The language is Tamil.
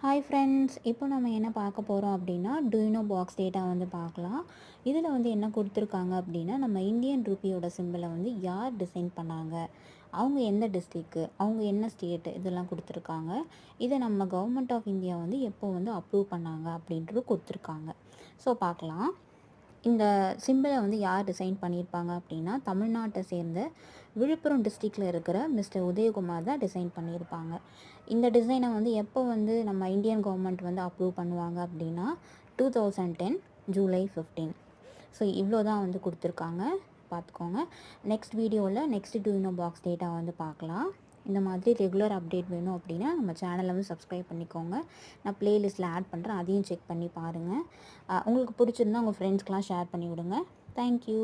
ஹாய் ஃப்ரெண்ட்ஸ், இப்போ நம்ம என்ன பார்க்க போகிறோம் அப்படின்னா டூயினோ பாக்ஸ் டேட்டா வந்து பார்க்கலாம். இதில் வந்து என்ன கொடுத்துருக்காங்க அப்படின்னா, நம்ம இந்தியன் ரூபியோட சிம்பிளை வந்து யார் டிசைன் பண்ணாங்க, அவங்க எந்த டிஸ்ட்ரிக்கு, அவங்க என்ன ஸ்டேட்டு, இதெல்லாம் கொடுத்துருக்காங்க. இதை நம்ம கவர்மெண்ட் ஆஃப் இந்தியா வந்து எப்போ வந்து அப்ரூவ் பண்ணாங்க அப்படின்றது கொடுத்துருக்காங்க. ஸோ பார்க்கலாம். இந்த சிம்பிளை வந்து யார் டிசைன் பண்ணியிருப்பாங்க அப்படின்னா, தமிழ்நாட்டை சேர்ந்த விழுப்புரம் டிஸ்ட்ரிக்டில் இருக்கிற மிஸ்டர் உதயகுமார் தான் டிசைன் பண்ணியிருப்பாங்க. இந்த டிசைனை வந்து எப்போ வந்து நம்ம இந்தியன் கவர்மெண்ட் வந்து அப்ரூவ் பண்ணுவாங்க அப்படின்னா 2010 ஜூலை 15. ஸோ இவ்வளோ தான் வந்து கொடுத்துருக்காங்க, பார்த்துக்கோங்க. நெக்ஸ்ட் வீடியோவில் நெக்ஸ்ட் டூயினோ பாக்ஸ் டேட்டா வந்து பார்க்கலாம். இந்த மாதிரி ரெகுலர் அப்டேட் வேணும் அப்படின்னா நம்ம சேனலை வந்து சப்ஸ்கிரைப் பண்ணிக்கோங்க. நான் ப்ளேலிஸ்ட்டில் ஆட் பண்ணுறேன், அதையும் செக் பண்ணி பாருங்கள். உங்களுக்கு பிடிச்சிருந்தா உங்கள் ஃப்ரெண்ட்ஸ்க்கெலாம் ஷேர் பண்ணி விடுங்க. தேங்க்யூ.